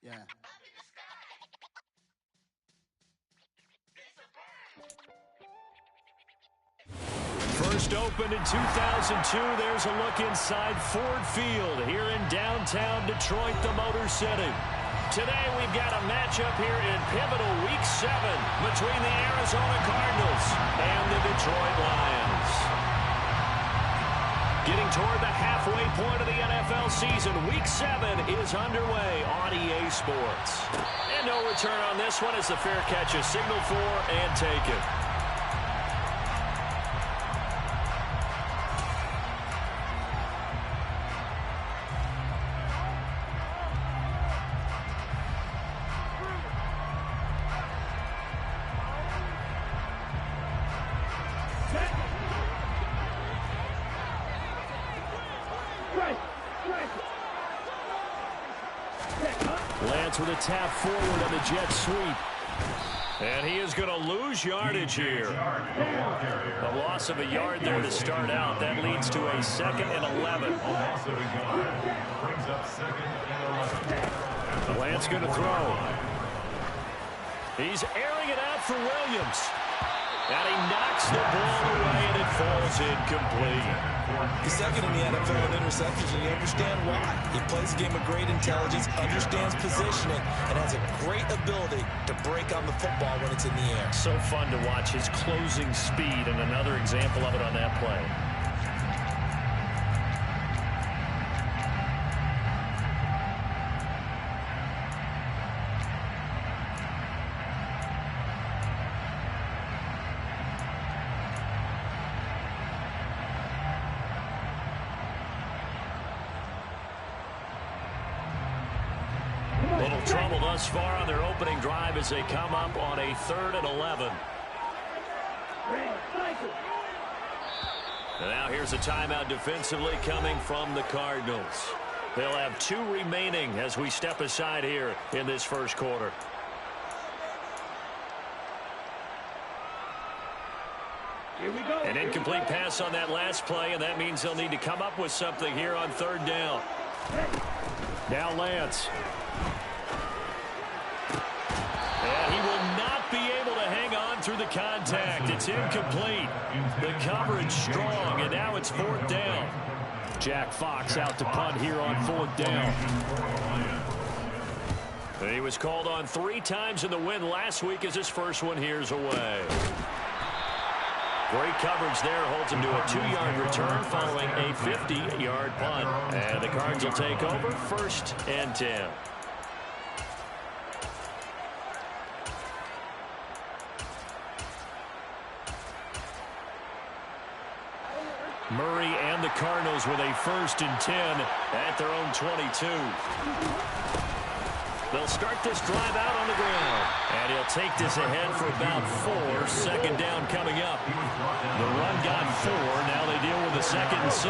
Yeah. First opened in 2002, there's a look inside Ford Field here in downtown Detroit, the Motor City. Today we've got a matchup here in pivotal Week 7 between the Arizona Cardinals and the Detroit Lions. Getting toward the halfway point of the NFL season, Week 7 is underway on EA Sports. And no return on this one as the fair catch is signaled for and taken. Lance with a tap forward on the jet sweep. And he is going to lose yardage here. A loss of a yard there to start out. That leads to a 2nd and 11. Lance going to throw. He's airing it out for Williams. And he knocks the ball away, and it falls incomplete. He's second in the NFL in interceptions, and you understand why. He plays a game of great intelligence, understands positioning, and has a great ability to break on the football when it's in the air. So fun to watch his closing speed, and another example of it on that play. Little trouble thus far on their opening drive as they come up on a 3rd and 11. And now here's a timeout defensively coming from the Cardinals. They'll have 2 remaining as we step aside here in this first quarter. Here we go. An incomplete pass on that last play, and that means they'll need to come up with something here on 3rd down. Now Lance. And he will not be able to hang on through the contact. It's incomplete. The coverage strong, and now it's 4th down. Jack Fox out to punt here on 4th down. He was called on 3 times in the win last week as his first one here's away. Great coverage there, holds him to a 2-yard return following a 50-yard punt. And the Cards will take over 1st and 10. Murray and the Cardinals with a 1st and 10 at their own 22. They'll start this drive out on the ground. And he'll take this ahead for about 4. 2nd down coming up. The run got 4. Now they deal with a 2nd and 6.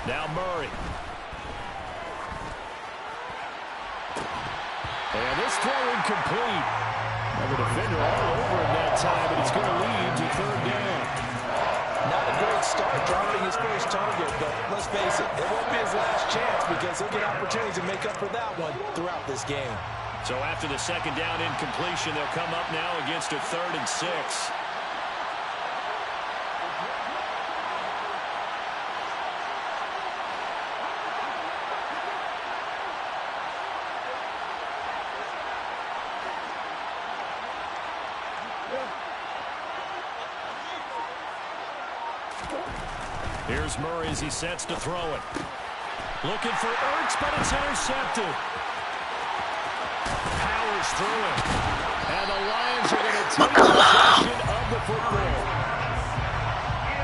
Now Murray. And this throw incomplete. Now the defender all over him that time, and it's going to lead to 3rd down. Not a great start dropping his first target, but let's face it, it won't be his last chance because he'll get opportunities to make up for that one throughout this game. So after the 2nd down incompletion, they'll come up now against a 3rd and 6. Here's Murray as he sets to throw it. Looking for Ertz, but it's intercepted. Powers through it. And the Lions are going to take possession of the football.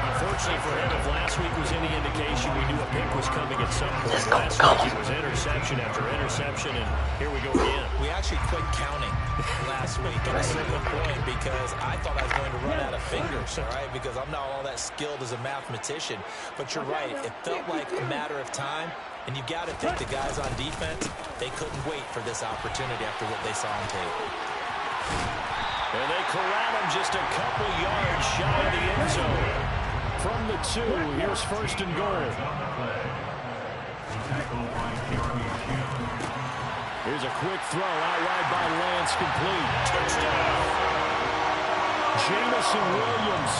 Unfortunately for him, if last week was any indication, we knew a pick was coming at some point. Last week it was interception after interception, and here we go again. We actually quit counting last week at a certain point because I thought I was going to run out of fingers, all right, because I'm not all that skilled as a mathematician. But you're right. It felt like a matter of time, and you've got to think the guys on defense, they couldn't wait for this opportunity after what they saw on tape. And they corral him just a couple yards shy of the end zone. From 2. Here's first and goal. Here's a quick throw out wide by Lance, complete. Touchdown! Jamison Williams,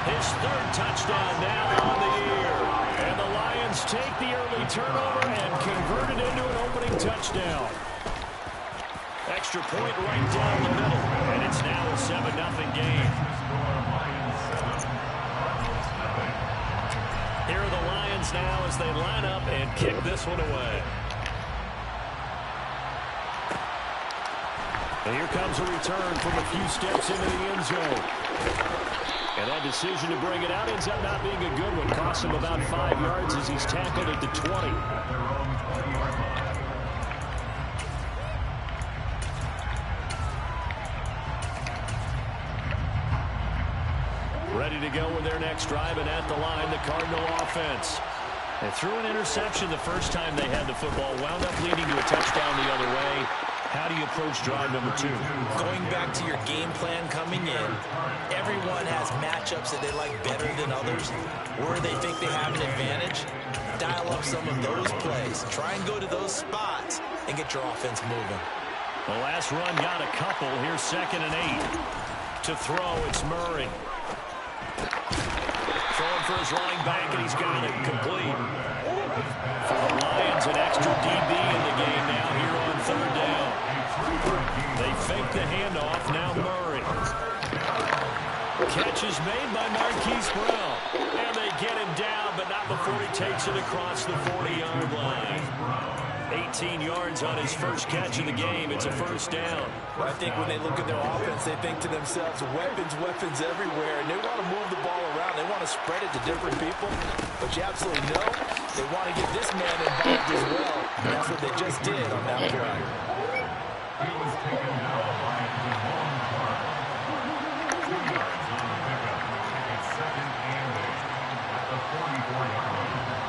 his 3rd touchdown now on the year. And the Lions take the early turnover and convert it into an opening touchdown. Extra point right down the middle. And it's now a 7-0 game. Here are the Lions now as they line up and kick this one away. And here comes a return from a few steps into the end zone. And that decision to bring it out ends up not being a good one. Cost him about 5 yards as he's tackled at the 20. Ready to go with their next drive, and at the line, the Cardinal offense. They threw an interception the first time they had the football, wound up leading to a touchdown the other way. How do you approach drive number 2? Going back to your game plan coming in, everyone has matchups that they like better than others. Where they think they have an advantage, dial up some of those plays. Try and go to those spots and get your offense moving. The last run got a couple. Here's 2nd and 8. To throw, it's Murray. Throwing for his running back, and he's got it complete. For the Lions, an extra DB in the game now here on 3rd down. They fake the handoff, now Murray. Catch is made by Marquise Brown. And they get him down, but not before he takes it across the 40-yard line. 18 yards on his first catch of the game. It's a 1st down. Well, I think when they look at their offense, they think to themselves, weapons everywhere, and they want to move the ball around. They want to spread it to different people, but you absolutely know they want to get this man involved as well, and that's what they just did on that play. He was taken out by Devon. 2 yards on the pickup. It's 2nd and 8 at the 44-yard line.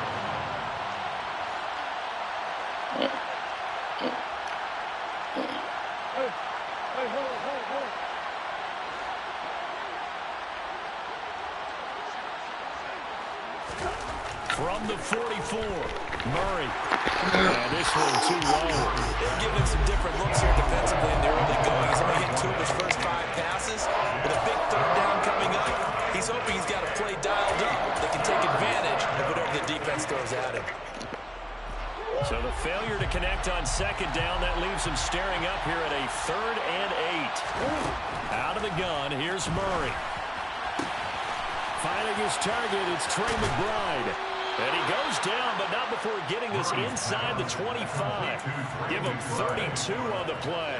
From the 44, Murray. And this one too low. They're giving some different looks here defensively in the early going. He's only hit 2 of his first 5 passes. With a big 3rd down coming up, he's hoping he's got a play dialed up that can take advantage of whatever the defense throws at him. So the failure to connect on 2nd down, that leaves him staring up here at a 3rd and 8. Out of the gun, here's Murray. Finding his target, it's Trey McBride. And he goes down, but not before getting this inside the 25. Give him 32 on the play.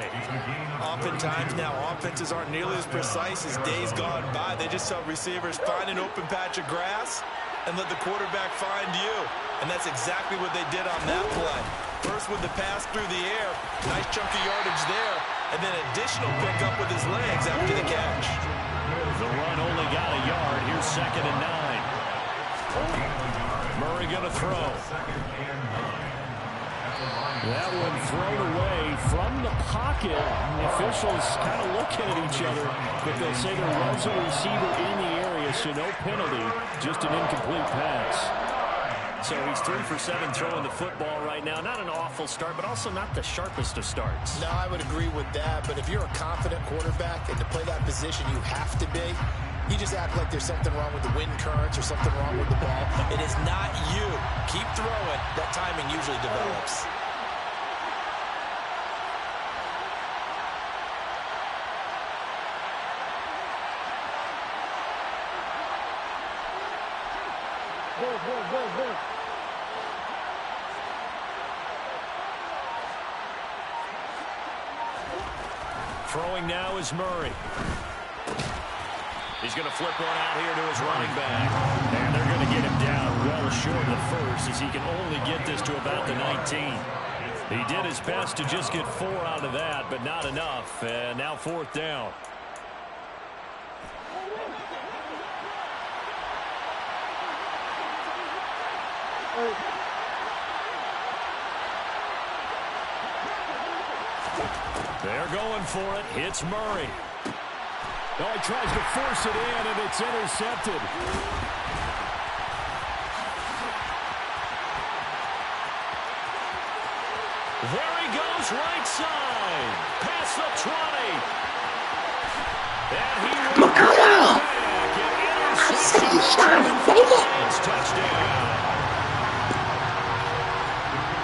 Oftentimes now, offenses aren't nearly as precise as days gone by. They just tell receivers, find an open patch of grass and let the quarterback find you. And that's exactly what they did on that play. First with the pass through the air, nice chunky yardage there, and then additional pickup with his legs after the catch. The run only got a yard. Here's 2nd and 9. Murray going to throw. That one thrown away from the pocket. The officials kind of looking at each other, but they'll say there was a receiver in the area, so no penalty, just an incomplete pass. So he's 3 for 7 throwing the football right now. Not an awful start, but also not the sharpest of starts. No, I would agree with that. But if you're a confident quarterback and to play that position, you have to be. You just act like there's something wrong with the wind currents or something wrong with the ball. It is not you. Keep throwing. That timing usually develops. Throwing now is Murray. He's going to flip one out here to his running back. And they're going to get him down well short of the first as he can only get this to about the 19. He did his best to just get 4 out of that, but not enough. And now 4th down. They're going for it. It's Murray. Oh, he tries to force it in, and it's intercepted. There he goes, right side. Past the 20. And he will get back. An interception for the Lions touchdown.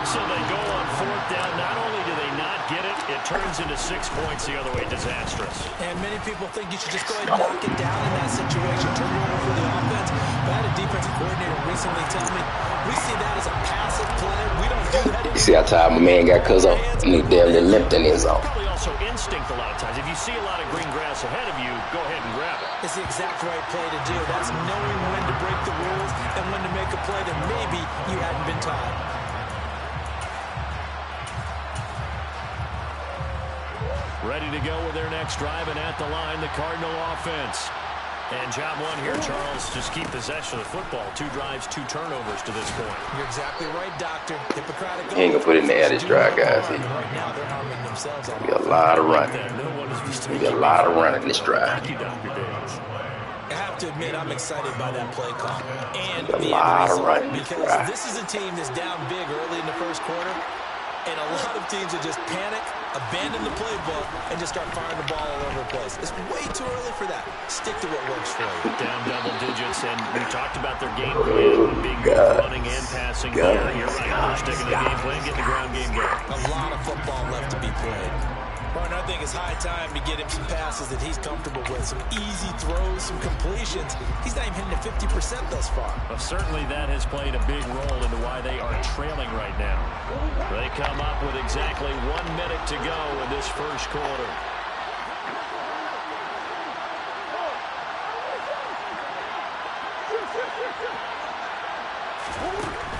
So they go on fourth down. Not only do they not get it, it turns into 6 points the other way. Disastrous. And many people think you should just go ahead and knock it down in that situation. Turn it over for the offense. But I had a defensive coordinator recently tell me, we see that as a passive play. We don't do that. You see how tired my man got cuz up and he damn near limped in his zone. Probably also instinct a lot of times. If you see a lot of green grass ahead of you, go ahead and grab it. It's the exact right play to do. That's knowing when to break the rules and when to make a play that maybe you hadn't been taught. Ready to go with their next drive, and at the line, the Cardinal offense. And job one here, Charles, just keep possession of the football. 2 drives, 2 turnovers to this point. You're exactly right, Doctor. Hippocratic. He ain't gonna put it in the air this drive, guys. Right now, they're harming themselves. We got a lot of running. We got a lot of running this drive. Thank you, Dr. Davis. I have to admit, I'm excited by that play call. And a lot of running because this is a team that's down big early in the first quarter. And a lot of teams will just panic, abandon the playbook, and just start firing the ball all over the place. It's way too early for that. Stick to what works for you. Down double digits, and we talked about their game plan being running and passing. You're right. They're sticking to the game plan, getting the ground game going. A lot of football left to be played. Martin, I think it's high time to get him some passes that he's comfortable with, some easy throws, some completions. He's not even hitting at 50% thus far. Well, certainly that has played a big role into why they are trailing right now. They come up with exactly 1 minute to go in this first quarter.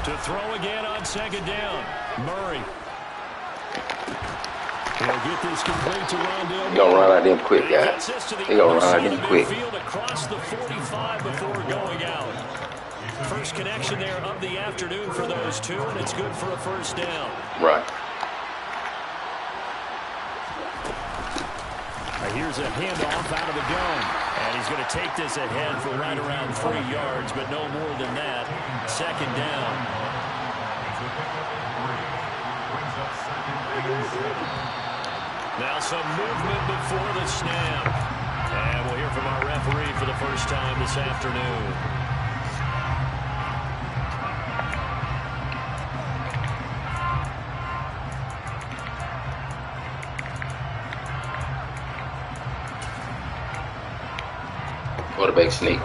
To throw again on second down, Murray. He'll get this complete to Rondell. He gonna run out of them quick, guys. He gonna run out of them quick. Across the 45 before going out. First connection there of the afternoon for those two, and it's good for a first down. Right. Here's a handoff out of the gun. And he's going to take this ahead for right around 3 yards, but no more than that. Second down. Now some movement before the snap. And we'll hear from our referee for the first time this afternoon. Quarterback sneak.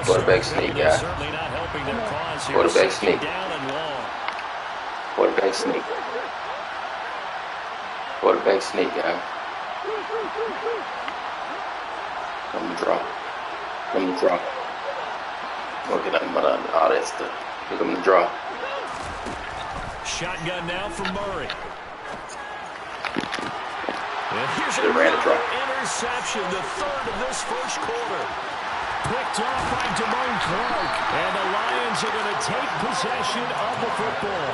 Quarterback sneak, guy. Quarterback sneak. Quarterback sneak. Quarterback sneak, guy. Come to draw. Come to draw. Look at all that stuff. Look at him to draw. Shotgun now from Murray. And here's a interception, the third of this first quarter. Picked off by Damone Clark. And the Lions are going to take possession of the football.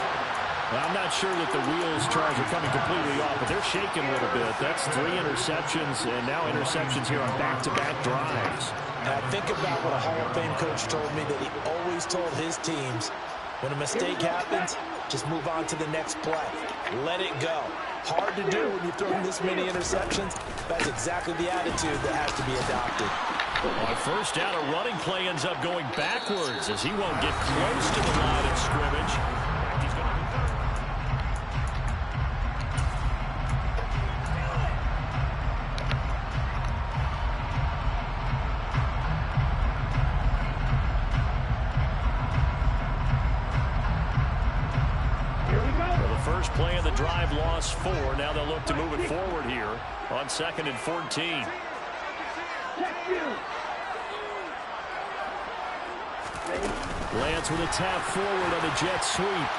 Well, I'm not sure that the wheels, Charles, are coming completely off, but they're shaking a little bit. That's 3 interceptions, and now interceptions here on back-to-back drives. Now, think about what a Hall of Fame coach told me that he always told his teams, when a mistake happens, just move on to the next play. Let it go. Hard to do when you're throwing this many interceptions. That's exactly the attitude that has to be adopted. On first down, a running play ends up going backwards as he won't get close to the line of scrimmage. First play of the drive, lost 4. Now they'll look to move it forward here on 2nd and 14. Lance with a tap forward on the jet sweep.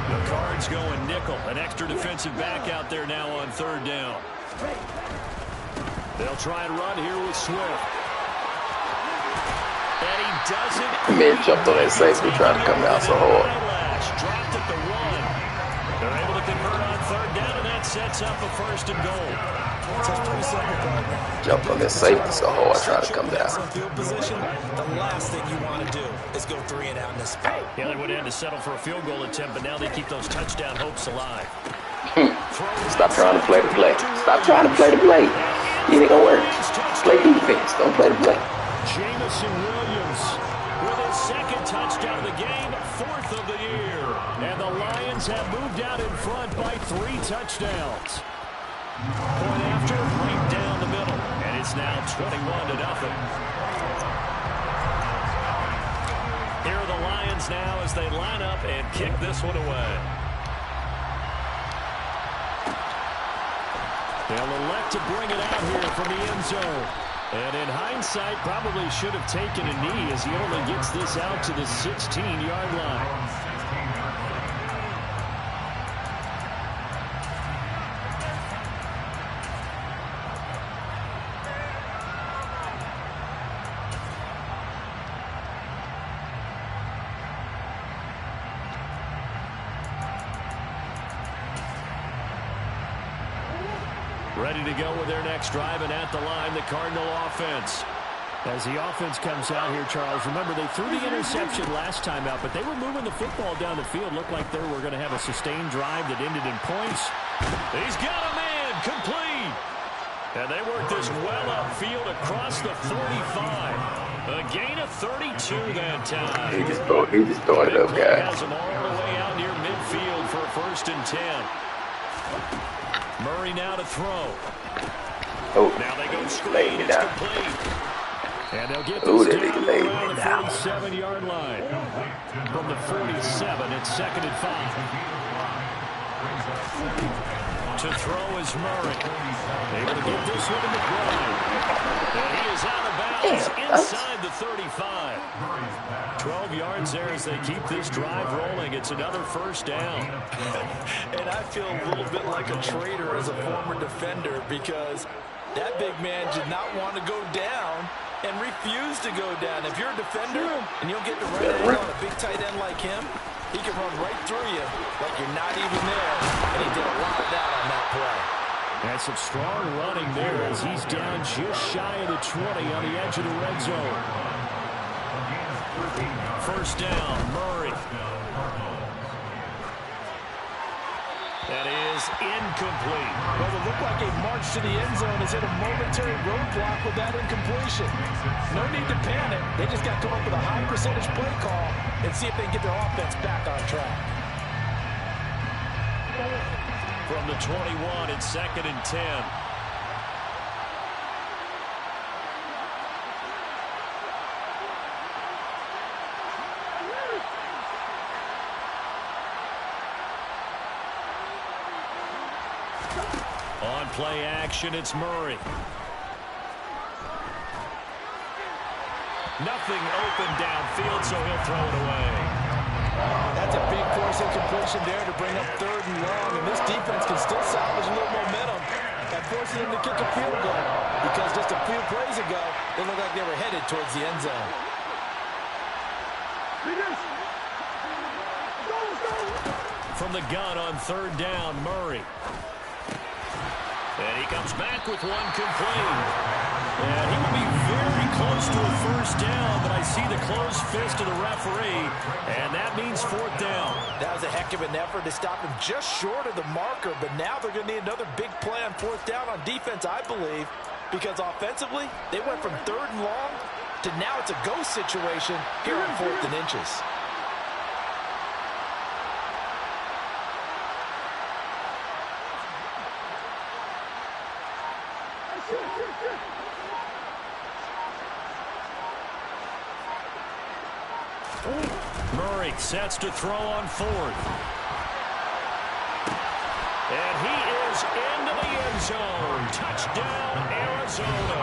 The Cards going nickel. An extra defensive back out there now on 3rd down. They'll try and run here with Swift. And he doesn't. Man jumped on that safety trying to come out so hard. Dropped at the 1. They're able to convert on 3rd down, and that's sets up a 1st and goal. So it's pretty simple, bro. Jump on this safety so hard, trying to come down. Field position, the last thing you want to do is go 3 and out in this spot. Yeah, they would have had to settle for a field goal attempt, but now they keep those touchdown hopes alive. Stop trying to play the play. Stop trying to play the play. It ain't gonna work. Play defense. Don't play the play. Jamison Williams with his 2nd touchdown of the game, 4th of the year. And the Lions have moved out in front by 3 touchdowns. Point after, right down the middle. And it's now 21-0. Here are the Lions now as they line up and kick this one away. They'll elect to bring it out here from the end zone. And in hindsight, probably should have taken a knee as he only gets this out to the 16-yard line. Ready to go with their next drive, and at the line, the Cardinal offense. As the offense comes out here, Charles, remember they threw the interception last time out, but they were moving the football down the field. Looked like they were going to have a sustained drive that ended in points. He's got a man, complete. And they work this well upfield across the 45. A gain of 32 that time. He just throwing it up, guys. Has him all the way out near midfield for a 1st and 10. Murray now to throw. Oh, now they go laying screen. me It's down. complete. And they'll get this down around the 47-yard line. From the 47, it's 2nd and 5. To throw is Murray. Able to get this one in the ground. And he is out of bounds inside the 35. 12 yards there as they keep this drive rolling. It's another 1st down. And I feel a little bit like a traitor as a former defender because that big man did not want to go down and refused to go down. If you're a defender and you don't get the right angle on a big tight end like him, he can run right through you like you're not even there. And he did a lot of that on that play. And some strong running there as he's down just shy of the 20 on the edge of the red zone. 1st down, Murray. That is incomplete. Well, it looked like a march to the end zone has hit a momentary roadblock with that incompletion. No need to panic. They just got to come up with a high percentage play call and see if they can get their offense back on track. From the 21, it's 2nd and 10. On play action, it's Murray. Nothing open downfield, so he'll throw it away. That's a big force incompletion there to bring up 3rd and long, and this defense can still salvage a little momentum and forcing them to kick a field goal because just a few plays ago, they looked like they were headed towards the end zone. From the gun on 3rd down, Murray. And he comes back with one complete. And he will be very close to a 1st down, but I see the closed fist of the referee, and that means 4th down. That was a heck of an effort to stop him just short of the marker, but now they're going to need another big play on 4th down on defense, I believe, because offensively, they went from 3rd and long to now it's a go situation here on 4th and inches. Murray sets to throw on 4th. And he is into the end zone. Touchdown, Arizona.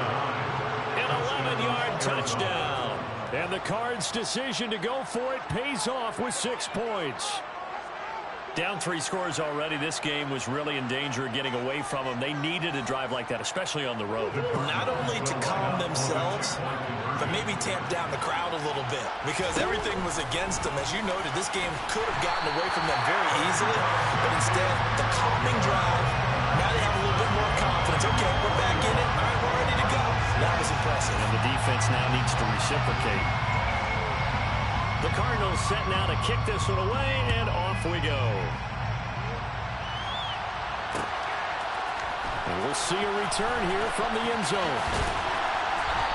An 11-yard touchdown. And the Cards' decision to go for it pays off with 6 points. Down 3 scores already. This game was really in danger of getting away from them. They needed a drive like that, especially on the road. Not only to calm themselves, but maybe tamp down the crowd a little bit because everything was against them. As you noted, this game could have gotten away from them very easily, but instead, the calming drive more confidence. Okay, we're back in it. All right, we're ready to go. That was impressive. And the defense now needs to reciprocate. The Cardinals set now to kick this one away, and off we go. And we'll see a return here from the end zone.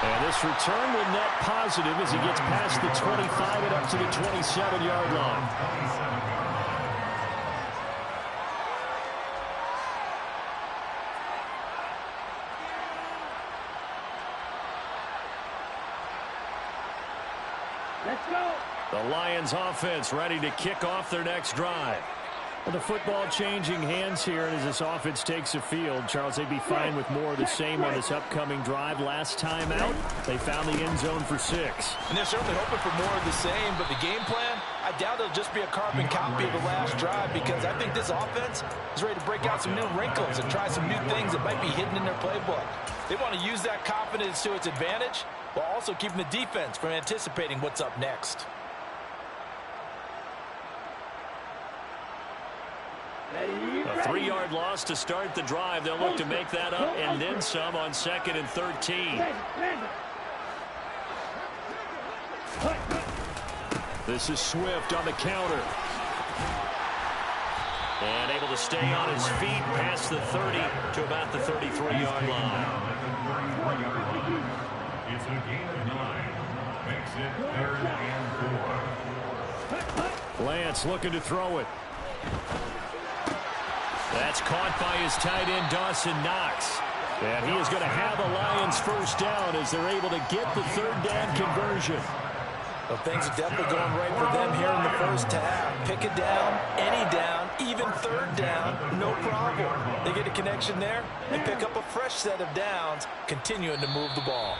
And this return will net positive as he gets past the 25 and up to the 27-yard line. Let's go. The Lions offense ready to kick off their next drive. And the football changing hands here, and as this offense takes the field, Charles, they'd be fine with more of the same on this upcoming drive. Last time out, they found the end zone for 6. And they're certainly hoping for more of the same, but the game plan, I doubt it'll just be a carbon copy of the last drive, because I think this offense is ready to break out some new wrinkles and try some new things that might be hidden in their playbook. They want to use that confidence to its advantage, while also keeping the defense from anticipating what's up next. A 3-yard loss to start the drive. They'll look to make that up and then some on 2nd and 13. This is Swift on the counter. And able to stay on his feet past the 30 to about the 33-yard line. It's a gain of 9. Makes it 3rd and 4. Lance looking to throw it. That's caught by his tight end, Dawson Knox. And he is going to have a Lions first down as they're able to get the 3rd down conversion. Well, things are definitely going right for them here in the first half. Pick it down, any down, even 3rd down, no problem. They get a connection there and pick up a fresh set of downs, continuing to move the ball.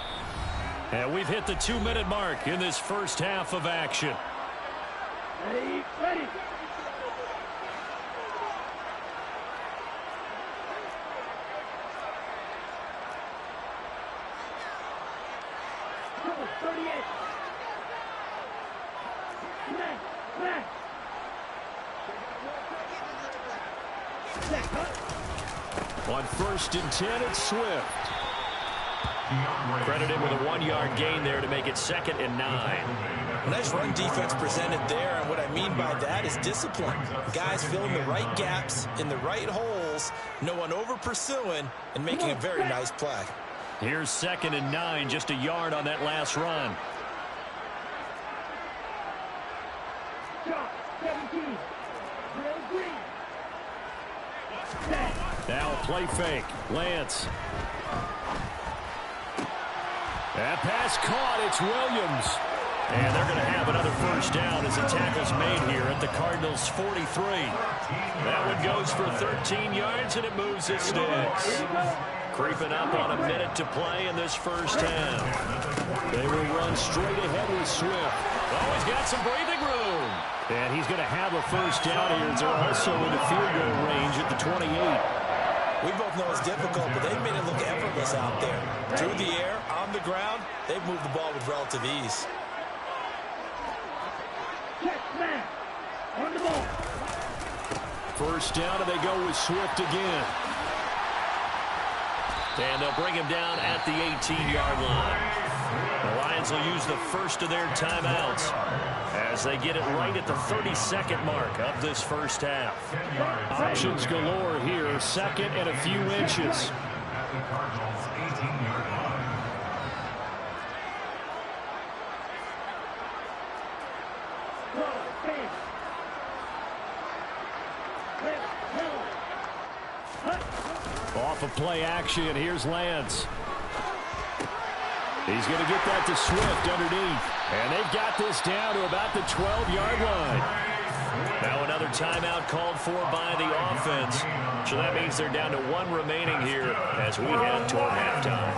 And we've hit the 2-minute mark in this first half of action. Ready, ready. Number 38. Back. On 1st and 10, it's Swift. Credited with a 1-yard gain there to make it 2nd and 9. Nice run defense presented there, and what I mean by that is discipline. Guys filling the right gaps in the right holes, no one over pursuing, and making a very nice play. Here's 2nd and 9, just a yard on that last run. Now a play fake. Lance. That pass caught. It's Williams. And they're going to have another first down as the tackle's made here at the Cardinals' 43. That one goes for 13 yards, and it moves the sticks. Creeping up on a minute to play in this first half. They will run straight ahead with Swift. Oh, he's got some breathing room. And he's going to have a first down here. They're also in the field goal range at the 28. We both know it's difficult, but they've made it look effortless out there. Through the air, on the ground, they've moved the ball with relative ease. On the ball. First down, and they go with Swift again. And they'll bring him down at the 18-yard line. The Lions will use the first of their timeouts as they get it right at the 32nd mark of this first half. Options galore here, 2nd and a few inches. At the Cardinals' 18-yard line. Off of play action, here's Lance. He's going to get that to Swift underneath. And they've got this down to about the 12-yard line. Now another timeout called for by the offense. So that means they're down to 1 remaining here as we head toward halftime.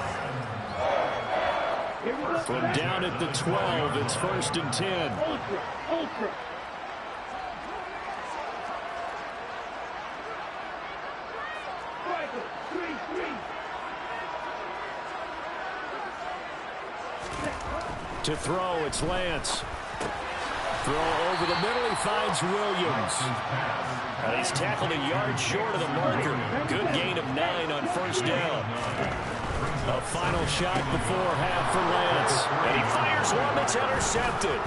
From down at the 12, it's 1st and 10. Ultra. To throw, it's Lance. Throw over the middle. He finds Williams. And he's tackled a yard short of the marker. Good gain of 9 on first down. A final shot before half for Lance. And he fires one that's intercepted.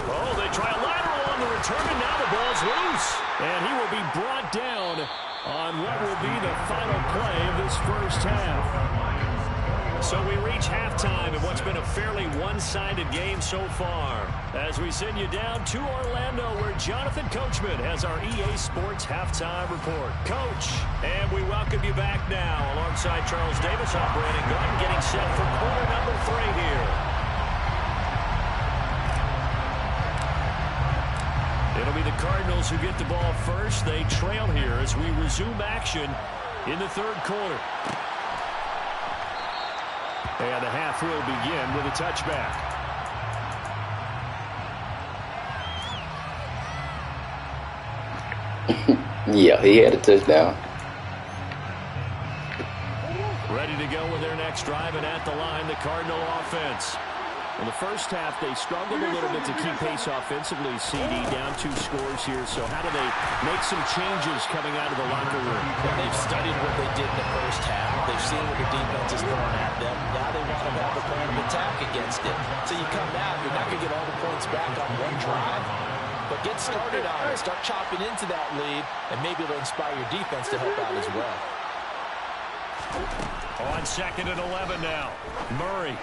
Oh, they try a lateral on the return, and now the ball's loose. And he will be brought down on what will be the final play of this first half. So we reach halftime in what's been a fairly one-sided game so far. As we send you down to Orlando, where Jonathan Coachman has our EA Sports Halftime Report. Coach, and we welcome you back now alongside Charles Davis. I'm Brandon Gordon, getting set for quarter number 3 here. It'll be the Cardinals who get the ball first. They trail here as we resume action in the third quarter. And the half will begin with a touchback. Yeah, he had a touchdown. Ready to go with their next drive, and at the line, the Cardinal offense. In the first half, they struggled a little bit to keep pace offensively, CD, down 2 scores here. So how do they make some changes coming out of the locker room? Well, they've studied what they did in the first half. They've seen what the defense is throwing at them. Now they want to have a plan of attack against it. So you come out, you're not going to get all the points back on one drive, but get started on it. Start chopping into that lead, and maybe it'll inspire your defense to help out as well. On 2nd and 11 now, Murray.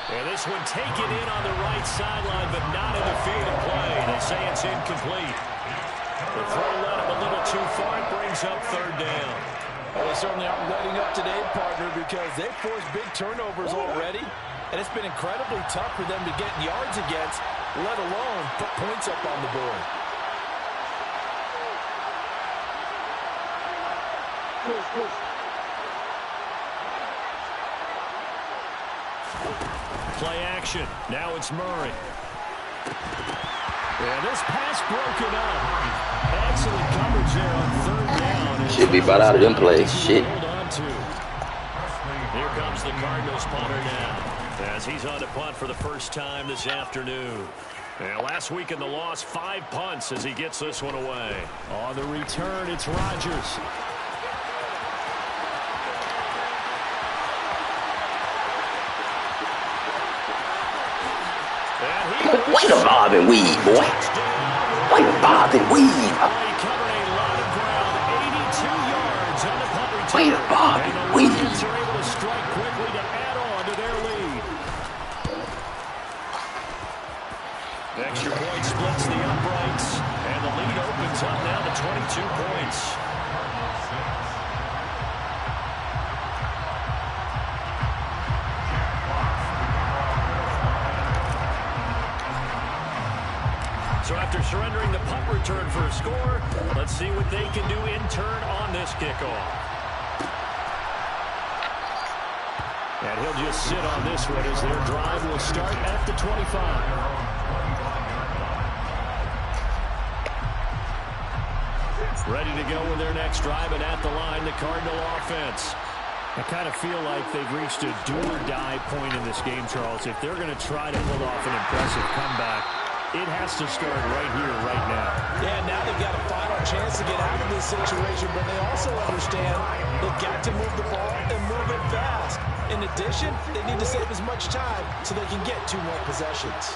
And this one taken in on the right sideline, but not in the field of play. They say it's incomplete. The throw led him a little too far. It brings up 3rd down. Well, they certainly aren't letting up today, partner, because they've forced big turnovers already, and it's been incredibly tough for them to get yards against, let alone put points up on the board. Play action. Now it's Murray. And this pass broken up. Excellent coverage there on 3rd down. Should be about out of them plays. Shit. Hold on to. Here comes the Cardinals punter now, as he's on to punt for the first time this afternoon. And last week in the loss, 5 punts as he gets this one away. On the return, it's Rodgers. Way to bob and weave, boy. Way to bob and weave. Way to bob and weave. Are able to strike quickly to add on to their lead. Extra point splits the uprights, and the lead opens up now to 22 points. So after surrendering the punt return for a score, let's see what they can do in turn on this kickoff. And he'll just sit on this one as their drive will start at the 25. Ready to go with their next drive, and at the line, the Cardinal offense. I kind of feel like they've reached a do-or-die point in this game, Charles. If they're going to try to pull off an impressive comeback, it has to start right here, right now. Yeah, now they've got a final chance to get out of this situation, but they also understand they've got to move the ball and move it fast. In addition, they need to save as much time so they can get 2 more possessions.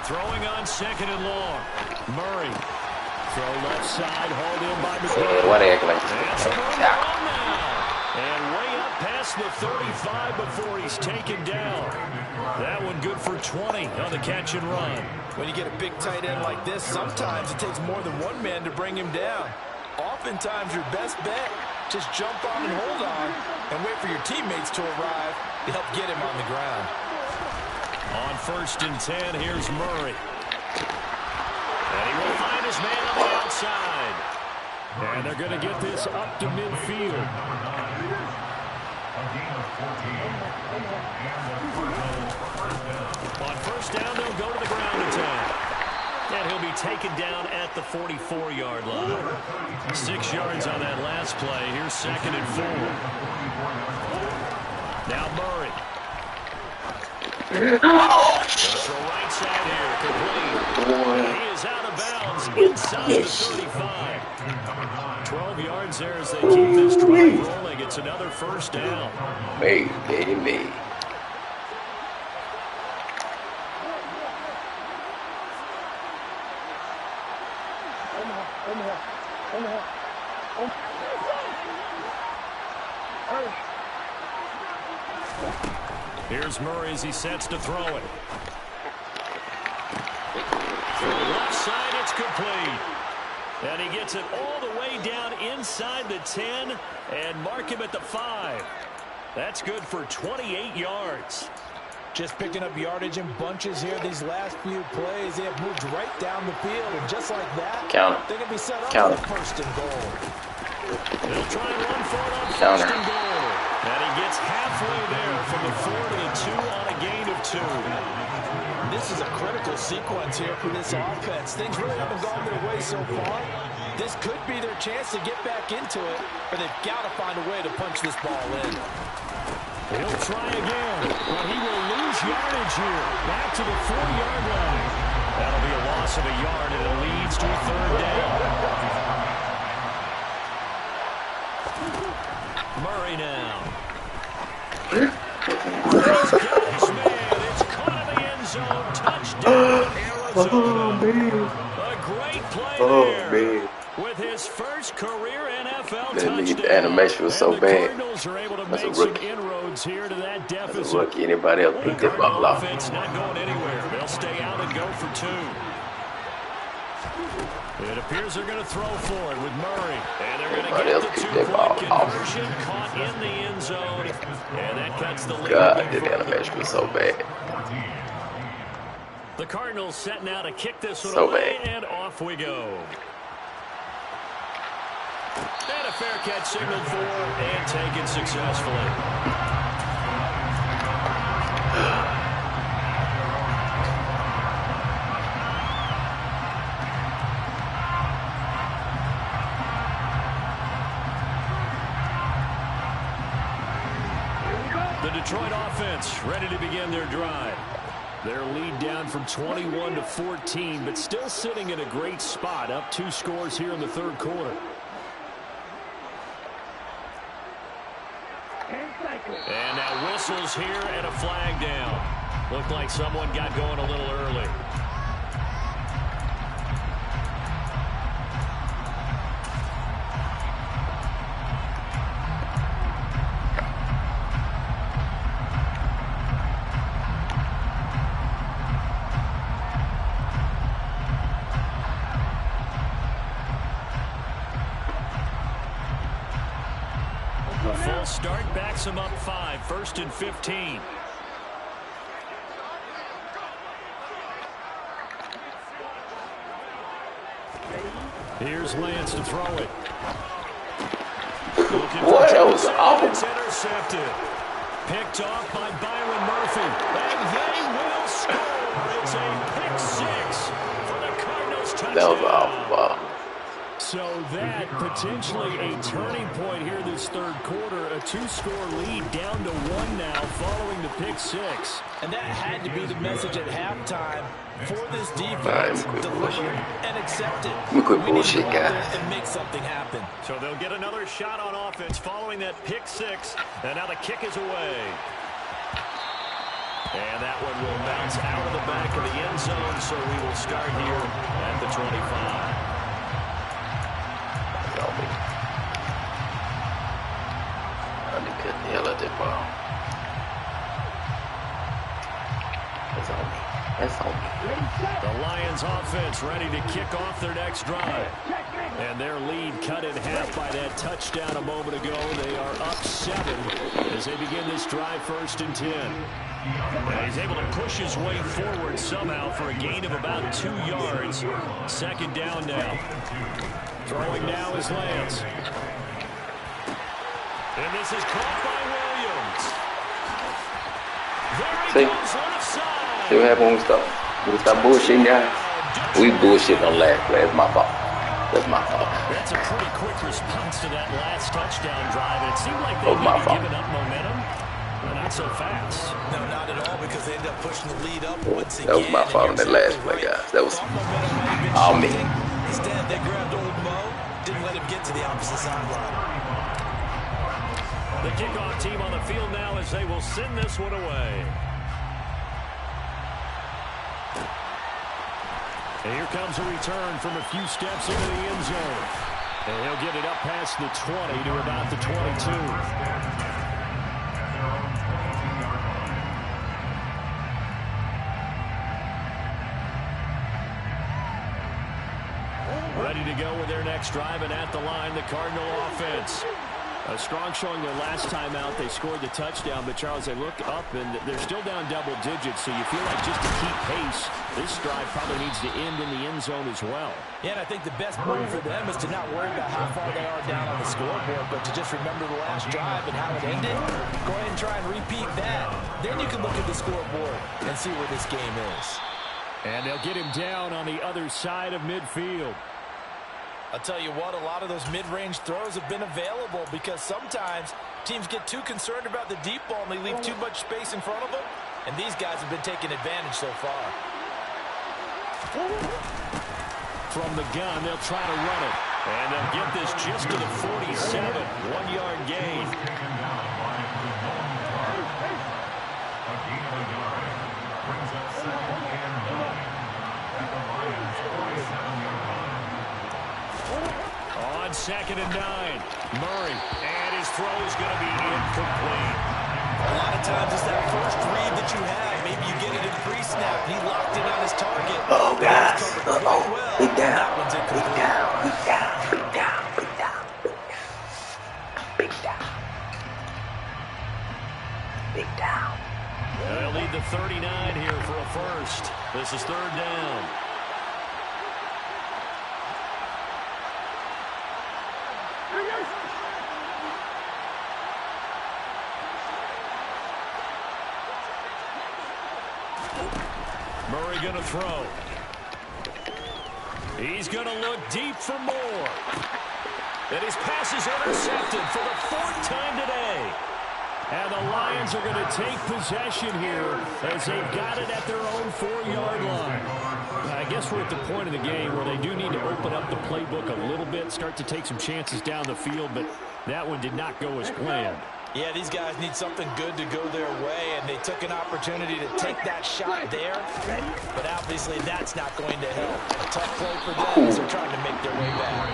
Throwing on 2nd and long. Murray. Throw left side, hauled in by McGregor. What act like And way up past the 35 before he's taken down. That one good for 20 on the catch and run. When you get a big tight end like this, sometimes it takes more than one man to bring him down. Oftentimes your best bet, just jump on and hold on and wait for your teammates to arrive to help get him on the ground. On 1st and 10, here's Murray. And he will find his man on the outside. And they're going to get this up to midfield. On 1st down, they'll go to the ground attack. And he'll be taken down at the 44-yard line. 6 yards on that last play. Here's 2nd and 4. Now Murray. Goes to the right side here, complete. He is out of bounds inside the 35. 12 yards there as they keep this drive rolling. It's another first down. Me. Here's Murray as he sets to throw it. To the left side, it's complete. And he gets it all the way down inside the 10 and mark him at the 5. That's good for 28 yards. Just picking up yardage in bunches here these last few plays. They have moved right down the field, and just like that, they're going to be set up for first and goal. They'll try and run for it on first and goal. And he gets halfway there from the 4 to the 2 on a gain of 2. This is a critical sequence here for this offense. Things really haven't gone their way so far. This could be their chance to get back into it, but they've got to find a way to punch this ball in. He'll try again, but he will lose yardage here. Back to the 4-yard line. That'll be a loss of a yard, and it leads to a third down. Murray now. It's caught in the end zone. Touchdown, Arizona. A great play there. With his first career NFL touchdown. The animation was so bad. Cardinals are able to That's make a some rookie. inroads here to that deficit. That's a rookie. Anybody else pick that ball off? Offense not going anywhere. They'll stay out and go for 2. It appears they're going to throw for it with Murray. And they're going to get the 2-point conversion caught in the end zone. And that cuts the lead. God, the animation was so bad. The Cardinals set now to kick this one So away, bad. and off we go. And a fair catch signaled for and taken successfully. The Detroit offense ready to begin their drive. Their lead down from 21 to 14, but still sitting in a great spot, up 2 scores here in the third quarter. And now whistles here and a flag down. Looked like someone got going a little early. A full start backs them up 5, 1st and 15. Here's Lance to throw it. Boy, that was awful. It's intercepted. Picked off by Byron Murphy. And they will score. It's a pick 6 for the Cardinals touchdown. That was awful. Wow. So that potentially a turning point here this third quarter. A 2-score lead down to 1 now following the pick 6. And that had to be the message at halftime for this defense. Deliver and accept it. We quit bullshit, guys. And make something happen. So they'll get another shot on offense following that pick 6. And now the kick is away. And that one will bounce out of the back of the end zone. So we will start here at the 25. Undercut the hell out that ball. That's on me. That's on me. The Lions offense ready to kick off their next drive. And their lead cut in half by that touchdown a moment ago. They are up 7 as they begin this drive 1st and 10. And he's able to push his way forward somehow for a gain of about 2 yards. 2nd down now. Throwing now is Lance. And this is caught by Williams. There he goes left side. See what happened when we stop? When we stop bullshitting, guys? We bullshit on last play. That's my fault. That's my fault. That's a pretty quick response to that last touchdown drive. And it seemed like they That was my were fault. giving up momentum. And I not so fast. No, not at all, because they ended up pushing the lead up once again. That was my fault in that last play, guys. That was all me. Instead, they grabbed old Mo, didn't let him get to the opposite sideline. The kickoff team on the field now as they will send this one away. And here comes a return from a few steps into the end zone. And he'll get it up past the 20 to about the 22. Ready to go with their next drive, and at the line, the Cardinal offense. A strong showing their last time out. They scored the touchdown, but Charles, they look up, and they're still down double digits, so you feel like just to keep pace, this drive probably needs to end in the end zone as well. Yeah, and I think the best move for them is to not worry about how far they are down on the scoreboard, but to just remember the last drive and how it ended. Go ahead and try and repeat that. Then you can look at the scoreboard and see where this game is. And they'll get him down on the other side of midfield. I'll tell you what, a lot of those mid-range throws have been available because sometimes teams get too concerned about the deep ball and they leave too much space in front of them. And these guys have been taking advantage so far. From the gun, they'll try to run it. And they'll get this just to the 47. 1-yard gain. On 2nd and 9, Murray, and his throw is going to be incomplete. A lot of times it's that first read that you have. Maybe you get it in pre-snap. He locked in on his target. Oh, guys. Big down. That one's incomplete. Big down. They'll lead the 39 here for a first. This is 3rd down. Murray going to throw. He's going to look deep for more. And his pass is intercepted for the 4th time today. And the Lions are going to take possession here as they've got it at their own 4-yard line. I guess we're at the point of the game where they do need to open up the playbook a little bit, start to take some chances down the field, but that one did not go as planned. Yeah, these guys need something good to go their way, and they took an opportunity to take that shot there, but obviously that's not going to help. A tough play for them as they're trying to make their way back.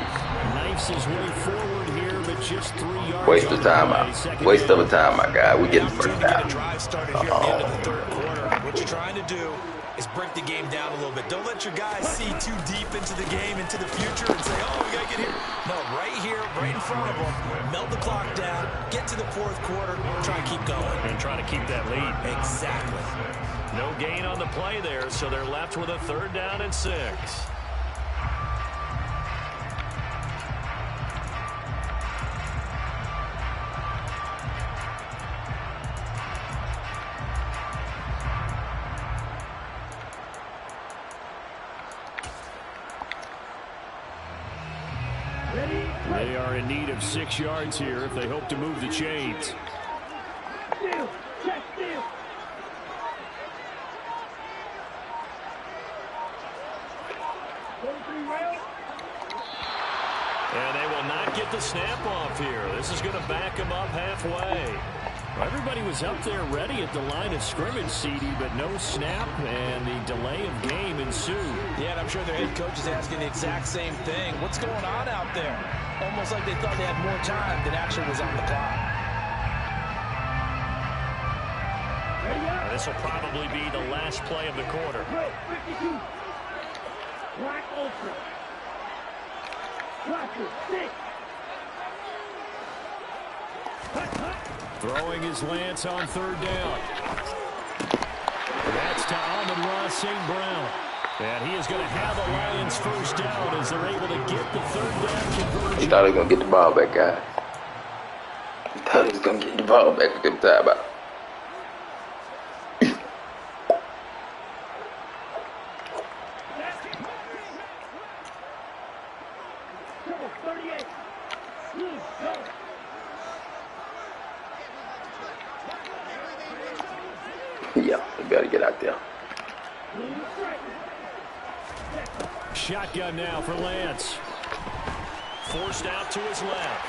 Knifes his way forward here, but just 3 yards. Waste of time out. Waste of a time, my guy. We getting first down. Get a drive started here at the end of the 3rd quarter. What you're trying to do is break the game down a little bit. Don't let your guys see too deep into the game, into the future, and say, oh, we got to get here. No, right here, right in front of them, melt the clock down, get to the 4th quarter, try and keep going. And try to keep that lead. Exactly. No gain on the play there, so they're left with a 3rd down and 6. They are in need of 6 yards here if they hope to move the chains. Steal. Check steal. And they will not get the snap off here. This is going to back them up halfway. Everybody was up there ready at the line of scrimmage, CD, but no snap, and the delay of game ensued. Yeah, and I'm sure their head coach is asking the exact same thing. What's going on out there? Almost like they thought they had more time than actually was on the clock. This will probably be the last play of the quarter. 52. Black ultra. Roger, 6. Throwing his lance on 3rd down. That's to Amon-Ra St. Brown. And he is going to have the Lions first down as they're able to get the 3rd down conversion. He thought he was going to get the ball back, guys. He thought he was going to get the ball back a good time out. shotgun now for Lance. Forced out to his left.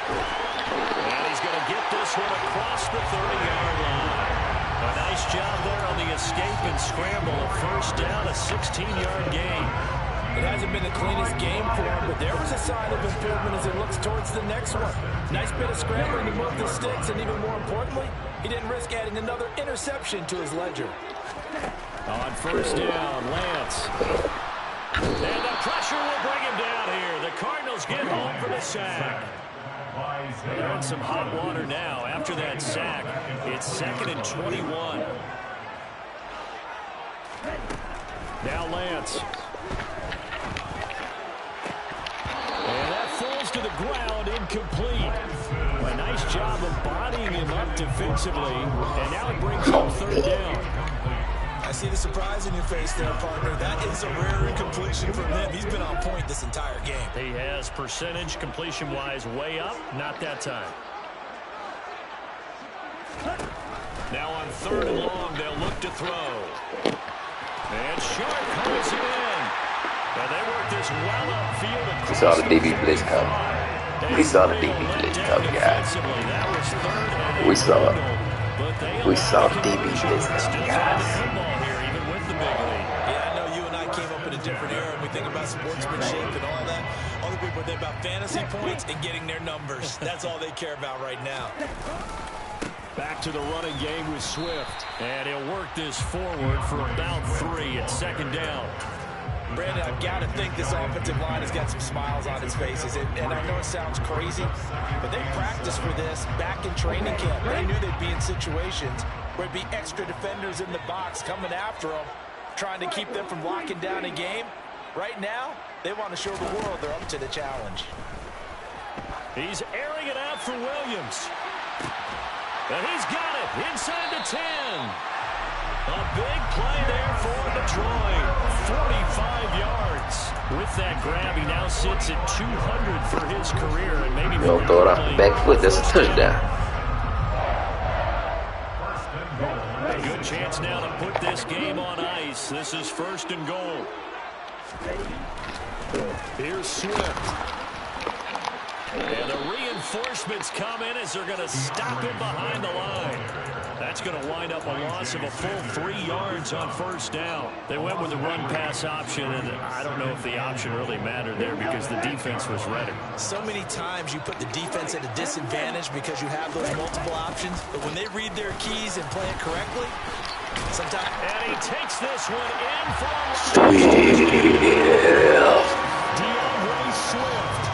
And he's going to get this one across the 30-yard line. A nice job there on the escape and scramble. A first down, a 16-yard gain. It hasn't been the cleanest game for him, but there was a sign of improvement as he looks towards the next one. Nice bit of scrambling to move the sticks, and even more importantly, he didn't risk adding another interception to his ledger. On first down, Lance. And the pressure will bring him down here. The Cardinals get home for the sack. They're in some hot water now. After that sack, it's 2nd and 21. Now Lance. And that falls to the ground, incomplete. A nice job of bodying him up defensively. And now it brings up 3rd down. I see the surprise in your face there, partner. That is a rare incompletion from him. He's been on point this entire game. He has percentage completion-wise way up. Not that time. Now on 3rd and long, they'll look to throw. And Sharp pulls it in. And they work this well upfield. We saw the DB blitz come. We saw the DB blitz come, guys. We saw it. We saw the DB blitz come, guys. Yeah, I know you and I came up in a different era and we think about sportsmanship and all that. Other people think about fantasy points and getting their numbers. That's all they care about right now. Back to the running game with Swift. And he'll work this forward for about 3 at 2nd down. Brandon, I've got to think this offensive line has got some smiles on its faces. And I know it sounds crazy, but they practiced for this back in training camp. They knew they'd be in situations where it'd be extra defenders in the box coming after them, trying to keep them from locking down a game. Right now, they want to show the world they're up to the challenge. He's airing it out for Williams. And he's got it inside the 10. A big play there for Detroit. 45 yards. With that grab, he now sits at 200 for his career. And maybe Don't throw it off the back foot. That's a touchdown. A good chance now to put this game on ice. This is 1st and goal. Here's Swift. And the reinforcements come in as they're going to stop him behind the line. That's going to wind up a loss of a full 3 yards on 1st down. They went with the run-pass option, and I don't know if the option really mattered there because the defense was ready. So many times you put the defense at a disadvantage because you have those multiple options, but when they read their keys and play it correctly, sometimes... And he takes this one in for a Swift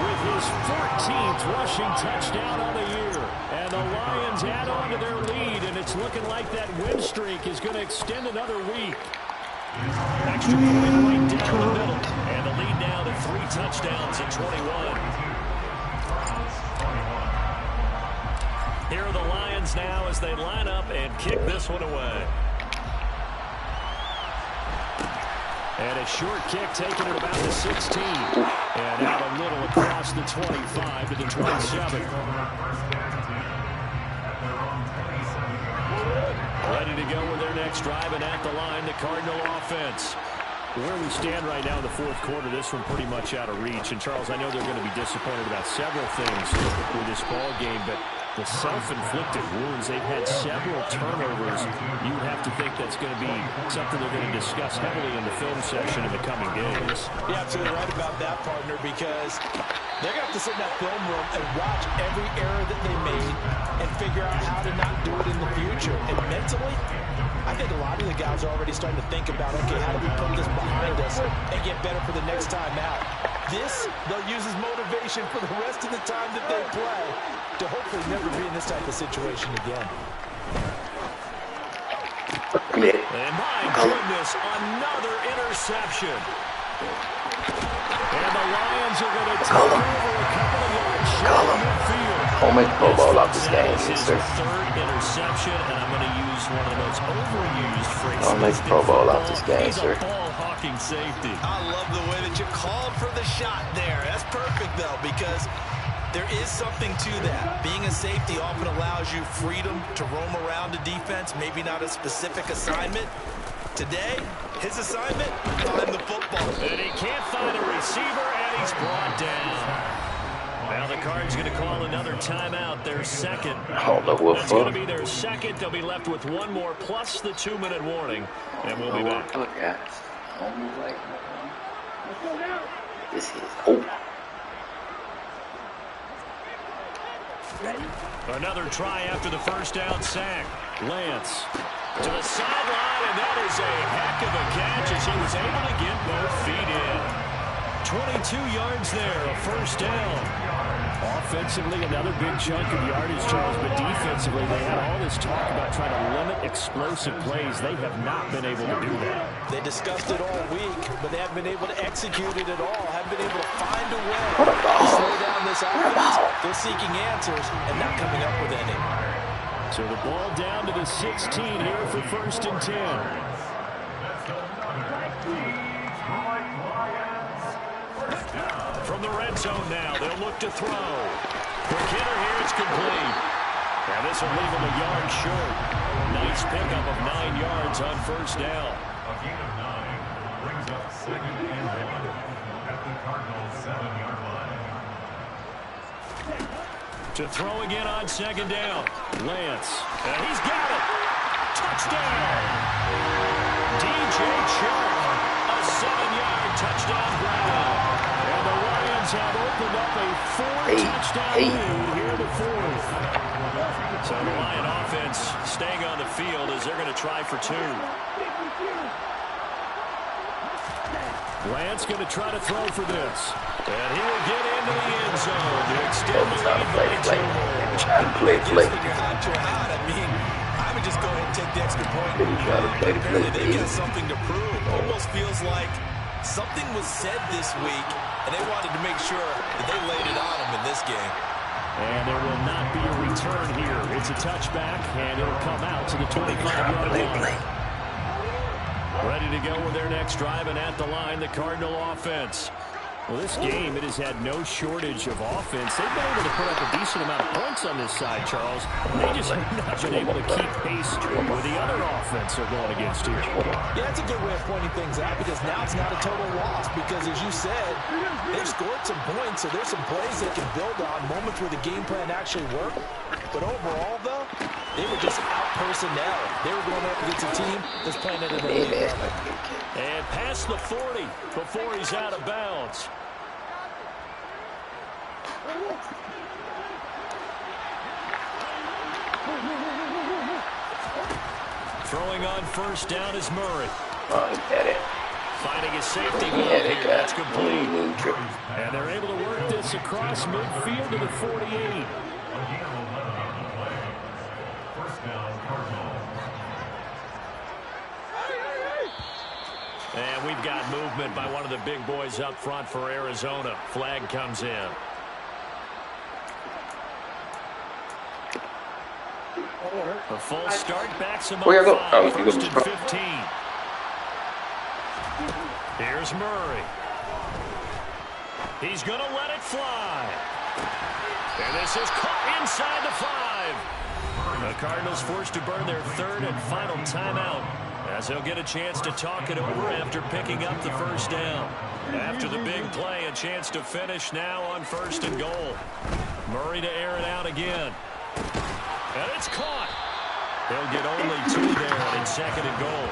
with his 14th rushing touchdown on the year. And the Lions add on to their lead, and it's looking like that win streak is going to extend another week. Extra point right down the middle. And the lead now to 3 touchdowns at 21. Here are the Lions now as they line up and kick this one away. And a short kick taken at about the 16. And out a little across the 25 to the 27. Ready to go with their next drive, and at the line, the Cardinal offense. Where we stand right now in the 4th quarter, this one pretty much out of reach. And, Charles, I know they're going to be disappointed about several things with this ball game, but the self-inflicted wounds, they've had several turnovers. You would have to think that's going to be something they're going to discuss heavily in the film section in the coming games. You're absolutely right about that, partner, because they're going to have to sit in that film room and watch every error that they made and figure out how to not do it in the future. And mentally, I think a lot of the guys are already starting to think about, okay, how do we put this behind us and get better for the next time out? This, they'll use as motivation for the rest of the time that they play to hopefully never be in this type of situation again. And my goodness, another interception. And the Lions are going to take over a couple of yards short of midfield. Don't make Pro Bowl off this game, This is sir. his 3rd interception, and I'm going to use one of the most overused phrases. Don't make Pro Bowl off this game, He's sir. a ball-hawking safety. I love the way that you called for the shot there. That's perfect, though, because there is something to that. Being a safety often allows you freedom to roam around the defense, maybe not a specific assignment, Today, his assignment, find the football. And he can't find a receiver, and he's brought down. Now the Cards going to call another timeout, their second. I don't know what That's for. going to be their second. They'll be left with one more plus the 2-minute warning, and we'll be back. Look, guys. I don't know, like, Let's go now. this is. Oh. Another try after the first down sack. Lance to the sideline, and that is a heck of a catch as he was able to get both feet in. 22 yards there, a first down. Offensively, another big chunk of yardage, Charles, but defensively, they had all this talk about trying to limit explosive plays. They have not been able to do that. They discussed it all week, but they haven't been able to execute it at all. Haven't been able to find a way to slow down this offense. They're seeking answers and not coming up with any. So the ball down to the 16 here for 1st and 10. From the red zone now, they'll look to throw. Quick hitter here, it's complete. Now this will leave him a yard short. Nice pickup of 9 yards on first down. A gain of 9 brings up 2nd and 1 at the Cardinals' 7-yard line. To throw again on 2nd down. Lance. And he's got it. Touchdown. DJ Chark. A 7-yard touchdown grab. And the Lions have opened up a 4-touchdown lead here in the 4th. So the Lion offense staying on the field as they're going to try for 2. Lance going to try to throw for this. And he will get into the end zone to extend the lead by 2 more. Trying to play play. You're hot, you're hot. I mean, I would just go ahead and take the extra point. Apparently They got something to prove. Almost feels like something was said this week, and they wanted to make sure that they laid it on them in this game. And there will not be a return here. It's a touchback, and it'll come out to the 25-yard line. Ready to go with their next drive, and at the line, the Cardinal offense. Well, this game, it has had no shortage of offense. They've been able to put up a decent amount of points on this side, Charles. They just have not been able to keep pace with the other offense they're going against here. Yeah, that's a good way of pointing things out because now it's not a total loss because, as you said, they've scored some points, so there's some plays they can build on, moments where the game plan actually worked. But overall, though, they were just out personnel. They were going up against a team that's playing at an elite level. And past the 40 before he's out of bounds. Throwing on first down is Murray. Oh, he had it. Finding his safety He valve had it, here. That's guys. complete. Trip. And they're able to work this across midfield to the 48. A gain of 11 on the play. First down, Cardinals. And we've got movement by one of the big boys up front for Arizona. Flag comes in. A full start backs him up. Where you go? Oh, you First go. and 15. Here's Murray. He's going to let it fly. And this is caught inside the 5. The Cardinals forced to burn their 3rd and final timeout as they'll get a chance to talk it over after picking up the first down. After the big play, a chance to finish now on 1st and goal. Murray to air it out again. And it's caught. They'll get only 2 there in 2nd and goal.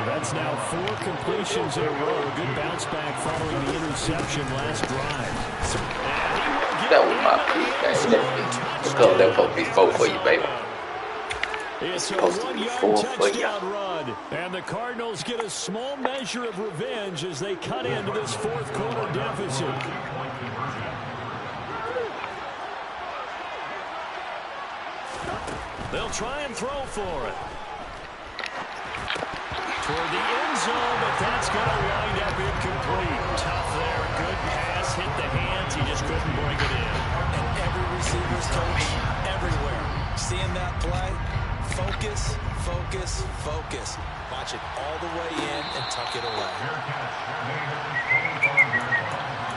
That's now 4 completions in a row. A good bounce back following the interception last drive. That was my pick. Because they're supposed to be 4 for you, baby. It's a Supposed to be 1-yard 4 for you. touchdown run. And the Cardinals get a small measure of revenge as they cut into this 4th quarter deficit. They'll try and throw for it. Toward the end zone, but that's going to wind up incomplete. Tough there. Good pass. Hit the hands. He just couldn't bring it in. And every receiver's coach, everywhere, seeing that play, focus, focus, focus. Watch it all the way in and tuck it away. Fair catch. Made at the 25-yard line.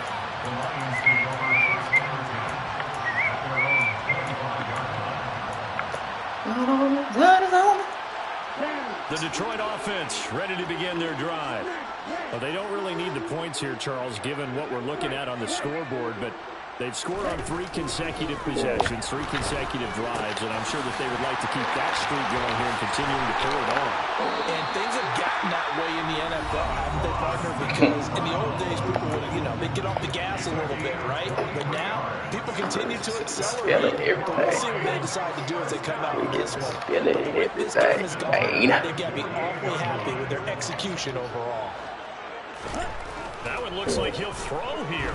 The Lions take over first and 10 at their own 25-yard line. Down. The Detroit offense ready to begin their drive. Well, they don't really need the points here, Charles, given what we're looking at on the scoreboard, but they've scored on 3 consecutive possessions, 3 consecutive drives, and I'm sure that they would like to keep that streak going here and continuing to pull it on. And things have gotten that way in the NFL, haven't they, partner? Because in the old days, people would, they'd get off the gas a little bit, right? But now, people continue to accelerate. But we'll see what they decide to do as they come out with this one. But the way this game is going, they've got to be awfully happy with their execution overall. That one looks like he'll throw here.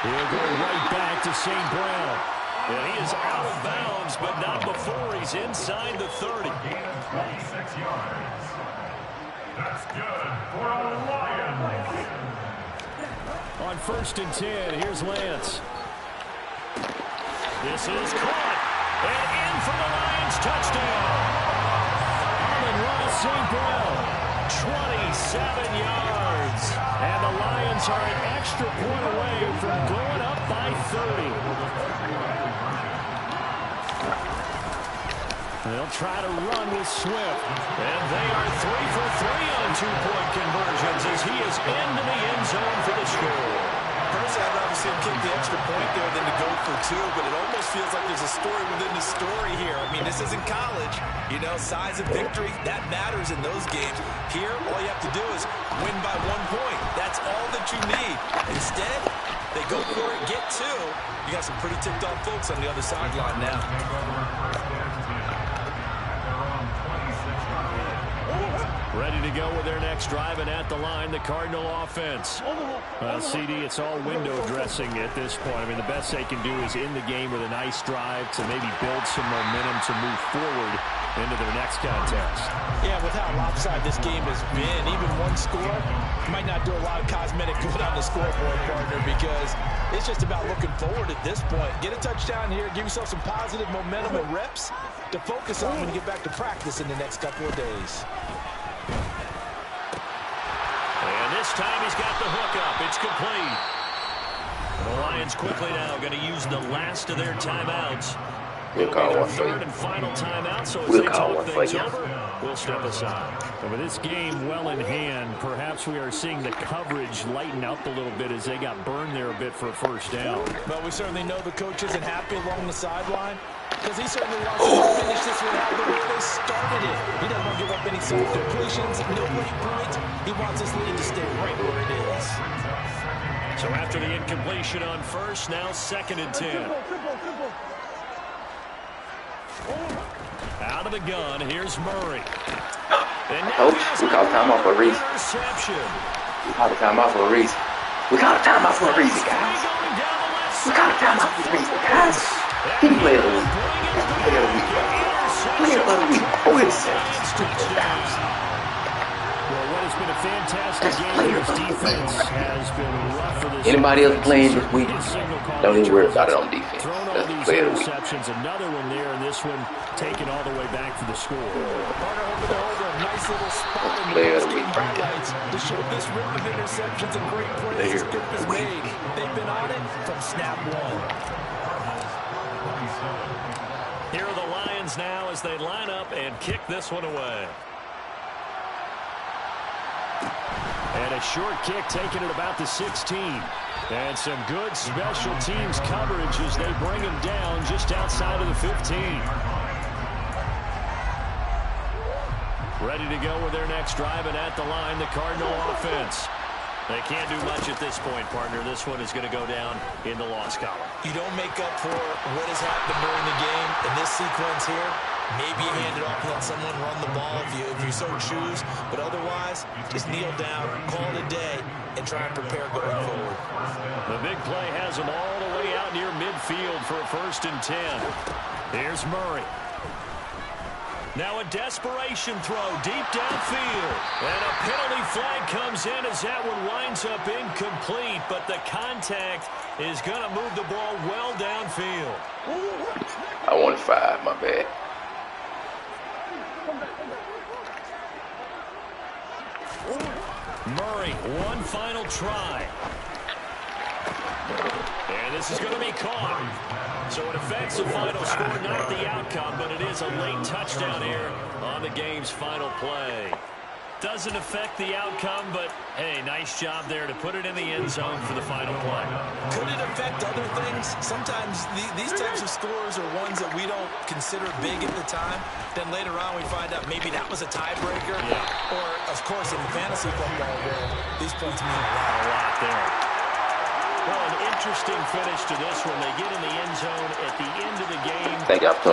He'll go right back to St. Brown. And he is out of bounds, but not before he's inside the 30. 26 yards. That's good for a Lions. On 1st and 10, here's Lance. This is caught. And in for the Lions touchdown. Ross St. Brown. 27 yards. And the Lions are an extra point away from going up by 30. They'll try to run with Swift. And they are 3 for 3 on 2-point conversions as he is into the end zone for the score. Personally, I'd rather see him kick the extra point there than to go for 2, but it almost feels like there's a story within the story here. I mean, this isn't college. Size of victory, that matters in those games. Here, all you have to do is win by 1 point. That's all that you need. Instead, they go for it, get 2. You got some pretty ticked off folks on the other sideline now. Ready to go with their next drive, and at the line, the Cardinal offense. Well, CD, it's all window dressing at this point. I mean, the best they can do is end the game with a nice drive to maybe build some momentum to move forward into their next contest. Yeah, with how lopsided this game has been, even one score might not do a lot of cosmetic good on the scoreboard, partner, because it's just about looking forward at this point. Get a touchdown here, give yourself some positive momentum and reps to focus on when you get back to practice in the next couple of days. And this time he's got the hook up. It's complete. The Lions quickly now going to use the last of their timeouts. We'll call one for you. Third and final timeout, so as We'll they call talk one for things you. over, we'll step aside. And with this game well in hand, perhaps we are seeing the coverage lighten up a little bit as they got burned there a bit for a first down. But we certainly know the coach isn't happy along the sideline, because he certainly wants to finish this one out the way they started it. He doesn't want to give up any soft completions, no late points. He wants this lead to stay right where it is. So after the incompletion on first, now 2nd and 10. Out of the gun, here's Murray. And now we call timeout for a reason. interception. We call a timeout for a reason. We call a timeout for a reason, guys. We call a timeout for a reason, guys. He played of the week. Player of the week. Player of the week. 4 interceptions, 2 touchdowns. Well, what has been a fantastic game for this defense has been rough for this. Anybody else playing this week, don't even worry about it on defense. Thrown all That's these player of the week. interceptions, another one there, and this one taken all the way back for the score. Nice little spot in the Player of the game week right there. highlights to show this rip of interceptions and great plays this group has made. They've been on it from snap one. Here are the Lions now as they line up and kick this one away. And a short kick taken at about the 16. And some good special teams coverage as they bring him down just outside of the 15. Ready to go with their next drive, and at the line, the Cardinal offense. They can't do much at this point, partner. This one is going to go down in the loss column. You don't make up for what has happened during the game in this sequence here. Maybe you hand it off and let someone run the ball if you so choose. But otherwise, just kneel down, call it a day, and try and prepare going forward. The big play has them all the way out near midfield for a 1st and 10. Here's Murray. Now a desperation throw deep downfield. And a penalty flag comes in as that one winds up incomplete. But the contact is going to move the ball well downfield. I wanted 5, my bad. Murray, one final try. And this is going to be caught. So it affects the final score, not the outcome, but it is has a late touchdown here on the game's final play. Doesn't affect the outcome, but, hey, nice job there to put it in the end zone for the final play. Could it affect other things? Sometimes these types of scores are ones that we don't consider big at the time. Then later on we find out maybe that was a tiebreaker. Yeah. Or, of course, in the fantasy football world, these points mean a lot there. Well, an interesting finish to this one. They get in the end zone at the end of the game. Thank you, Tony.